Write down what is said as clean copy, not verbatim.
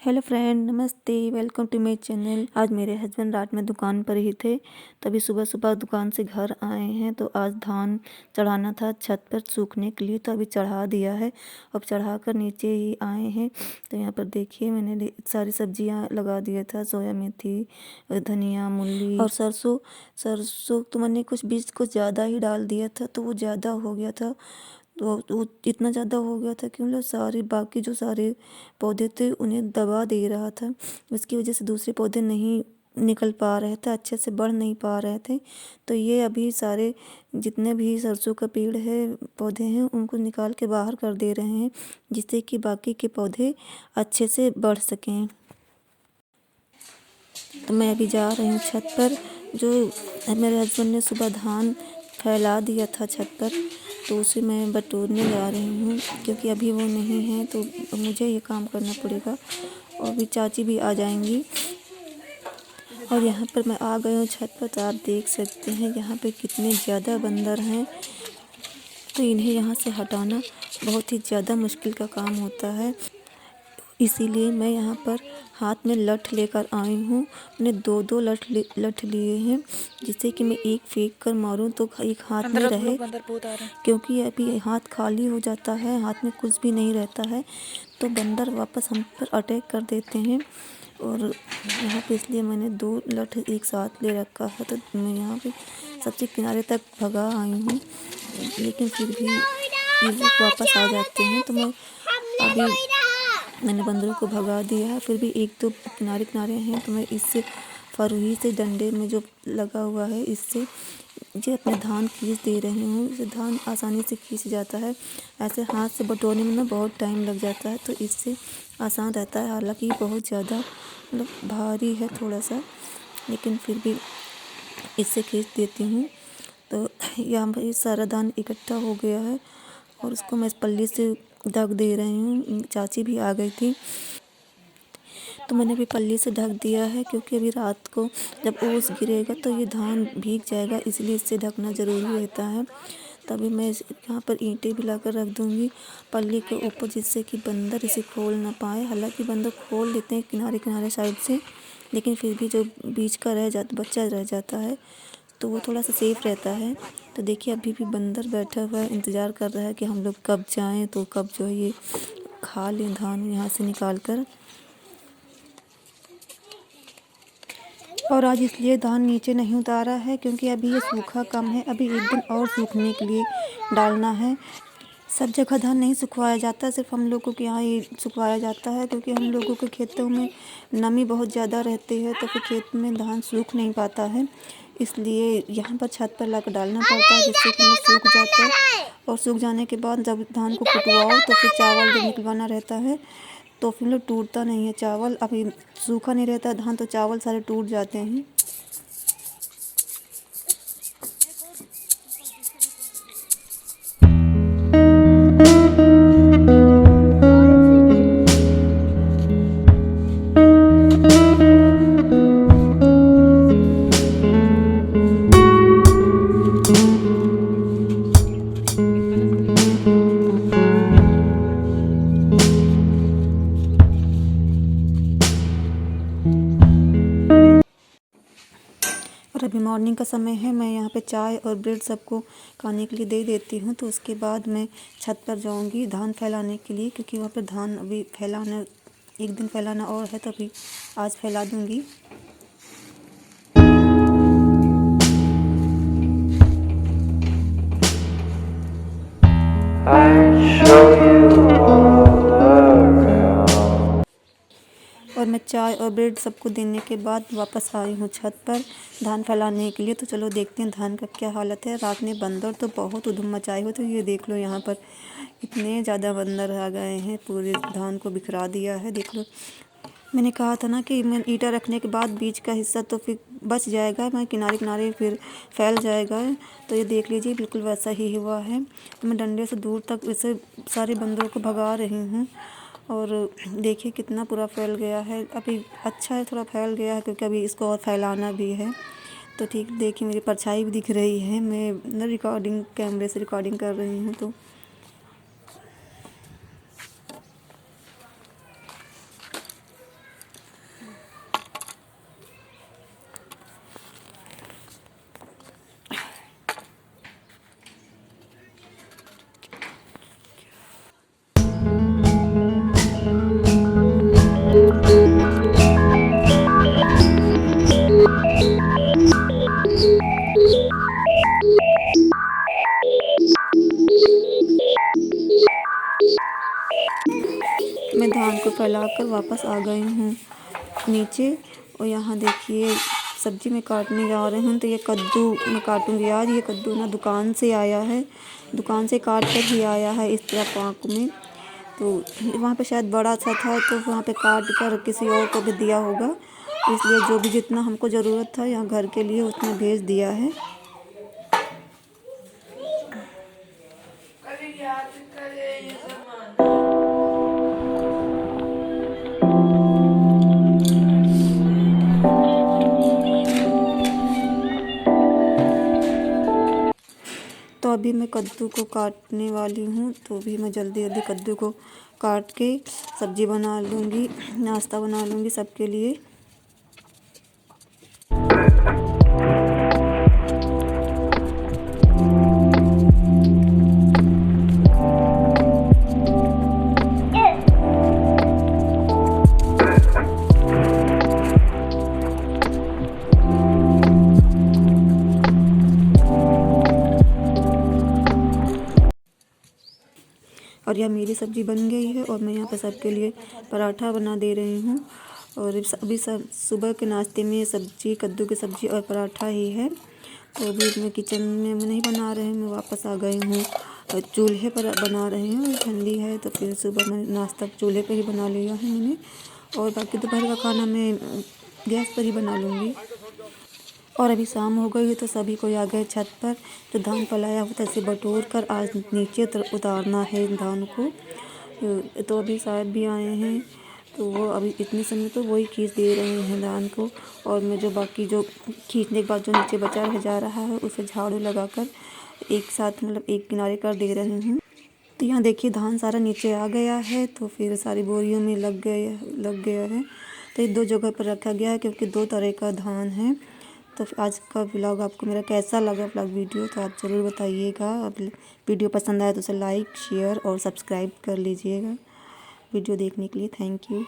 Hello friend, नमस्ते। Welcome to my channel. आज मेरे हस्बैंड रात में दुकान पर ही थे, तभी सुबह सुबह दुकान से घर आए हैं। तो आज धान चढ़ाना था छत पर सूखने के लिए, तो अभी चढ़ा दिया है। अब चढ़ा कर नीचे ही आए हैं। तो यहाँ पर देखिए, मैंने सारी सब्जियाँ लगा दिया था, सोया मेथी, धनिया, मूली और सरसों। सरसों तो मैंने कुछ बीज कुछ ज़्यादा ही डाल दिया था, तो वो ज़्यादा हो गया था। तो वो इतना ज़्यादा हो गया था कि मतलब सारे बाकी जो सारे पौधे थे उन्हें दबा दे रहा था। उसकी वजह से दूसरे पौधे नहीं निकल पा रहे थे, अच्छे से बढ़ नहीं पा रहे थे। तो ये अभी सारे जितने भी सरसों का पेड़ है, पौधे हैं, उनको निकाल के बाहर कर दे रहे हैं, जिससे कि बाकी के पौधे अच्छे से बढ़ सकें। तो मैं अभी जा रही हूँ छत पर। जो मेरे हस्बैंड ने सुबह धान फैला दिया था छत पर, तो उसे मैं बटोरने जा रही हूँ, क्योंकि अभी वो नहीं है तो मुझे ये काम करना पड़ेगा। और अभी चाची भी आ जाएंगी। और यहाँ पर मैं आ गई हूँ छत पर, तो आप देख सकते हैं यहाँ पे कितने ज़्यादा बंदर हैं। तो इन्हें यहाँ से हटाना बहुत ही ज़्यादा मुश्किल का काम होता है। इसीलिए मैं यहाँ पर हाथ में लठ लेकर आई हूँ। मैंने दो लठ लिए हैं, जिससे कि मैं एक फेंक कर मारूँ तो एक हाथ में रहे, क्योंकि अभी हाथ खाली हो जाता है, हाथ में कुछ भी नहीं रहता है, तो बंदर वापस हम पर अटैक कर देते हैं। और यहाँ पे इसलिए मैंने 2 लठ एक साथ ले रखा है। तो मैं यहाँ पे सबसे किनारे तक भगा आई हूँ, लेकिन फिर भी ये लोग वापस आ जाते हैं। तो मैंने बंदरों को भगा दिया है। फिर भी एक दो किनारे किनारे हैं, तो मैं इससे फरुही से डंडे में जो लगा हुआ है, इससे जो अपने धान खींच दे रही हूँ। इससे धान आसानी से खींच जाता है। ऐसे हाथ से बटोरने में ना बहुत टाइम लग जाता है, तो इससे आसान रहता है। हालांकि बहुत ज़्यादा मतलब भारी है थोड़ा सा, लेकिन फिर भी इससे खींच देती हूँ। तो यहाँ पर ये सारा धान इकट्ठा हो गया है, और उसको मैं इस पल्ली से ढक दे रही हूँ। चाची भी आ गई थी, तो मैंने भी पल्ली से ढक दिया है, क्योंकि अभी रात को जब ओस गिरेगा तो ये धान भीग जाएगा, इसलिए इससे ढकना ज़रूरी रहता है। तभी मैं यहाँ पर ईंटें भी लाकर रख दूँगी पल्ली के ऊपर, जिससे कि बंदर इसे खोल ना पाए। हालांकि बंदर खोल लेते हैं किनारे किनारे साइड से, लेकिन फिर भी जो बीच का बच्चा रह जाता है, तो वो थोड़ा सा सेफ रहता है। तो देखिए, अभी भी बंदर बैठा हुआ है, इंतज़ार कर रहा है कि हम लोग कब जाएं, तो कब जो है ये खा लें धान यहाँ से निकाल कर। और आज इसलिए धान नीचे नहीं उतारा है, क्योंकि अभी ये सूखा कम है, अभी एक दिन और सूखने के लिए डालना है। सब जगह धान नहीं सुखवाया जाता, सिर्फ हम लोगों के यहाँ ये सुखवाया जाता है, क्योंकि हम लोगों के खेतों में नमी बहुत ज़्यादा रहती है, तो फिर खेत में धान सूख नहीं पाता है। इसलिए यहाँ पर छत पर लाकर डालना पड़ता है, जिससे कि वो सूख जाता है। और सूख जाने के बाद जब धान को कुटवाओ, तो फिर चावल जब निकलवाना रहता है, तो फिर लोग टूटता नहीं है चावल। अभी सूखा नहीं रहता धान, तो चावल सारे टूट जाते हैं। और अभी मॉर्निंग का समय है, मैं यहाँ पे चाय और ब्रेड सबको खाने के लिए दे देती हूँ। तो उसके बाद मैं छत पर जाऊँगी धान फैलाने के लिए, क्योंकि वहाँ पे धान अभी फैलाना, एक दिन फैलाना और है, तो अभी आज फैला दूँगी। और मैं चाय और ब्रेड सबको देने के बाद वापस आई हूँ छत पर धान फैलाने के लिए। तो चलो देखते हैं धान का क्या हालत है। रात में बंदर तो बहुत उधम मचाए हुए, तो ये देख लो, यहाँ पर इतने ज़्यादा बंदर आ गए हैं, पूरे धान को बिखरा दिया है। देख लो, मैंने कहा था ना कि मैं ईंटा रखने के बाद बीच का हिस्सा तो फिर बच जाएगा, मैं किनारे किनारे फिर फैल जाएगा। तो ये देख लीजिए, बिल्कुल वैसा ही हुआ है। तो मैं डंडे से दूर तक वैसे सारे बंदरों को भगा रही हूँ। और देखिए कितना पूरा फैल गया है। अभी अच्छा है, थोड़ा फैल गया है, क्योंकि अभी इसको और फैलाना भी है। तो ठीक, देखिए मेरी परछाई भी दिख रही है, मैं रिकॉर्डिंग कैमरे से रिकॉर्डिंग कर रही हूँ। तो धान को फैलाकर वापस आ गई हूँ नीचे। और यहाँ देखिए सब्जी में काटने जा रही हूँ, तो ये कद्दू मैं काटूँगी आज। ये कद्दू ना दुकान से आया है, दुकान से काट कर ही आया है इस तरह पाक में। तो वहाँ पे शायद बड़ा सा था, तो वहाँ पे काट कर किसी और को भी दिया होगा, इसलिए जो भी जितना हमको ज़रूरत था यहाँ घर के लिए उतना भेज दिया है। तो अभी मैं कद्दू को काटने वाली हूँ, तो अभी मैं जल्दी जल्दी कद्दू को काट के सब्ज़ी बना लूँगी, नाश्ता बना लूँगी सबके लिए। और यह मेरी सब्ज़ी बन गई है और मैं यहाँ पर सबके लिए पराठा बना दे रही हूँ। और अभी सब सुबह के नाश्ते में सब्ज़ी, कद्दू की सब्ज़ी और पराठा ही है। तो अभी मैं किचन में नहीं बना रहे हैं, मैं वापस आ गई हूँ और चूल्हे पर बना रहे हैं। ठंडी है तो फिर सुबह में नाश्ता चूल्हे पर ही बना लिया है मैंने, और बाकी दोपहर का खाना मैं गैस पर ही बना लूँगी। और अभी शाम हो गई है तो सभी कोई आ गए छत पर। तो धान फैलाया हुआ से बटोर कर आज नीचे उतारना है धान को। तो अभी साहब भी आए हैं, तो वो अभी इतने समय तो वही खींच दे रहे हैं धान को। और मैं जो बाकी जो खींचने के बाद जो नीचे बचा रह जा रहा है उसे झाड़ू लगाकर एक साथ मतलब एक किनारे कर दे रही हूँ। तो यहाँ देखिए धान सारा नीचे आ गया है, तो फिर सारी बोरियों में लग गया है। तो ये दो जगह पर रखा गया है क्योंकि दो तरह का धान है। तो आज का व्लॉग आपको मेरा कैसा लगा व्लॉग वीडियो, तो आप ज़रूर बताइएगा। अब वीडियो पसंद आया तो उसे लाइक, शेयर और सब्सक्राइब कर लीजिएगा। वीडियो देखने के लिए थैंक यू।